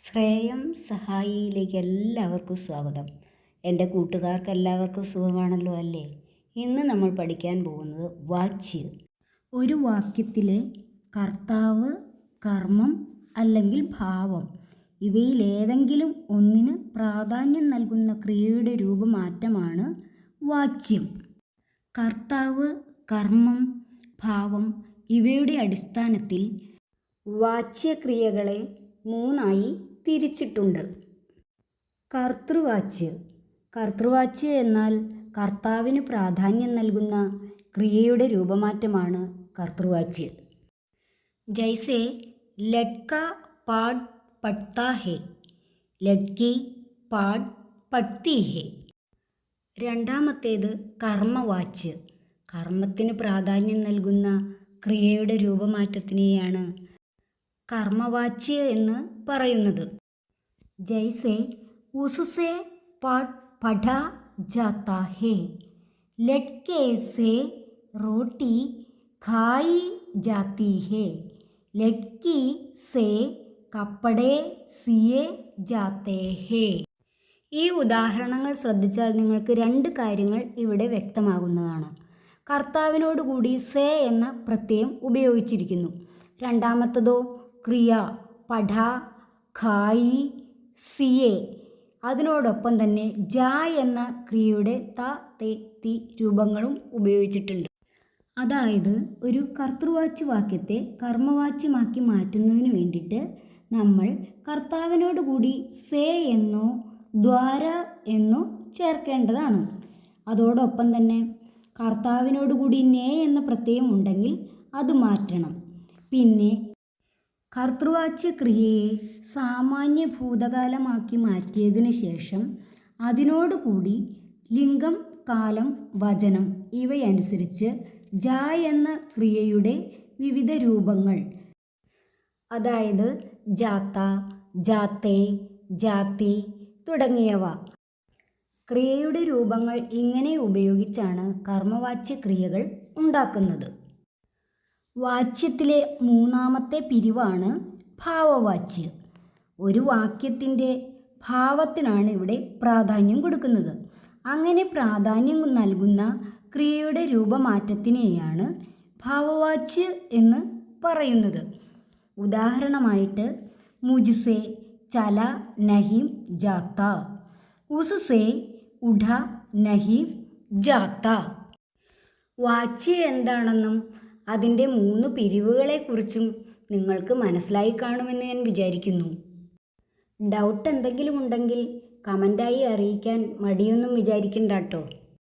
ശ്രേയം സഹായിയിലേക്ക് എല്ലാവർക്കും സ്വാഗതം. എൻ്റെ കൂട്ടുകാർക്ക് എല്ലാവർക്കും സുഖമാണല്ലോ അല്ലേ? ഇന്ന് നമ്മൾ പഠിക്കാൻ പോകുന്നത് വാച്യ. ഒരു വാക്യത്തിലെ കർത്താവ്, കർമ്മം അല്ലെങ്കിൽ ഭാവം ഇവയിലേതെങ്കിലും ഒന്നിന് പ്രാധാന്യം നൽകുന്ന ക്രിയയുടെ രൂപമാറ്റമാണ് വാച്യം. കർത്താവ്, കർമ്മം, ഭാവം ഇവയുടെ അടിസ്ഥാനത്തിൽ വാച്യക്രിയകളെ മൂന്നായി തിരിച്ചിട്ടുണ്ട്. കർത്തൃവാച്യ. കർത്തൃവാച്യ എന്നാൽ കർത്താവിന് പ്രാധാന്യം നൽകുന്ന ക്രിയയുടെ രൂപമാറ്റമാണ് കർത്തൃവാച്യ. ജൈസെ ലഡ്ക പാഡ് പഠ്താ ഹെ, ലഡ്കി പാഡ് പഠ്തി ഹെ. രണ്ടാമത്തേത് കർമ്മവാച്യ. കർമ്മത്തിന് പ്രാധാന്യം നൽകുന്ന ക്രിയയുടെ രൂപമാറ്റത്തിനെയാണ് കർമ്മവാച്യ എന്ന് പറയുന്നത്. ജൈസെ ഉസ്സെ പഠാ ജാതാ ഹെ, ലഡ്കെ സെ റോട്ടി ഖായി ജാതി ഹെ, ലഡ്കി സെ കപ്പടെ സിയെ ജാത്തെ ഹെ. ഈ ഉദാഹരണങ്ങൾ ശ്രദ്ധിച്ചാൽ നിങ്ങൾക്ക് രണ്ട് കാര്യങ്ങൾ ഇവിടെ വ്യക്തമാകുന്നതാണ്. കർത്താവിനോടുകൂടി സേ എന്ന പ്രത്യയം ഉപയോഗിച്ചിരിക്കുന്നു. രണ്ടാമത്തതോ ക്രിയ പഠാ ഖായി സിയെ, അതിനോടൊപ്പം തന്നെ ജാ എന്ന ക്രിയയുടെ ത തെ തി രൂപങ്ങളും ഉപയോഗിച്ചിട്ടുണ്ട്. അതായത് ഒരു കർത്തൃവാച്യ വാക്യത്തെ കർമ്മവാച്യമാക്കി മാറ്റുന്നതിന് വേണ്ടിയിട്ട് നമ്മൾ കർത്താവിനോട് കൂടി സേ എന്നോ ദ്വാര എന്നോ ചേർക്കേണ്ടതാണ്. അതോടൊപ്പം തന്നെ കർത്താവിനോടുകൂടി നേ എന്ന പ്രത്യയം ഉണ്ടെങ്കിൽ അത് മാറ്റണം. പിന്നെ കർത്തൃവാച്യ ക്രിയയെ സാമാന്യ ഭൂതകാലമാക്കി മാറ്റിയതിന് ശേഷം അതിനോടുകൂടി ലിംഗം, കാലം, വചനം ഇവയനുസരിച്ച് ജാ എന്ന ക്രിയയുടെ വിവിധ രൂപങ്ങൾ, അതായത് ജാത, ജാത്തെ, ജാതി തുടങ്ങിയവ, ക്രിയയുടെ രൂപങ്ങൾ ഇങ്ങനെ ഉപയോഗിച്ചാണ് കർമ്മവാച്യ ക്രിയകൾ ഉണ്ടാക്കുന്നത്. വാച്യത്തിലെ മൂന്നാമത്തെ പിരിവാണ് ഭാവവാച്യം. ഒരു വാക്യത്തിൻ്റെ ഭാവത്തിനാണ് ഇവിടെ പ്രാധാന്യം കൊടുക്കുന്നത്. അങ്ങനെ പ്രാധാന്യം നൽകുന്ന ക്രിയയുടെ രൂപമാറ്റത്തിനെയാണ് ഭാവവാച്യ എന്ന് പറയുന്നത്. ഉദാഹരണമായിട്ട് മുജ്സെ ചല നഹീം ജാത്ത, ഉസ്സെ ഉഠ നഹീം ജാത്ത. വാച്യ എന്താണെന്നും അതിൻ്റെ 3 പിരിവുകളെക്കുറിച്ചും നിങ്ങൾക്ക് മനസ്സിലായി കാണുമെന്ന് ഞാൻ വിചാരിക്കുന്നു. ഡൗട്ട് എന്തെങ്കിലും ഉണ്ടെങ്കിൽ കമൻ്റായി അറിയിക്കാൻ മടിയൊന്നും വിചാരിക്കണ്ട കേട്ടോ.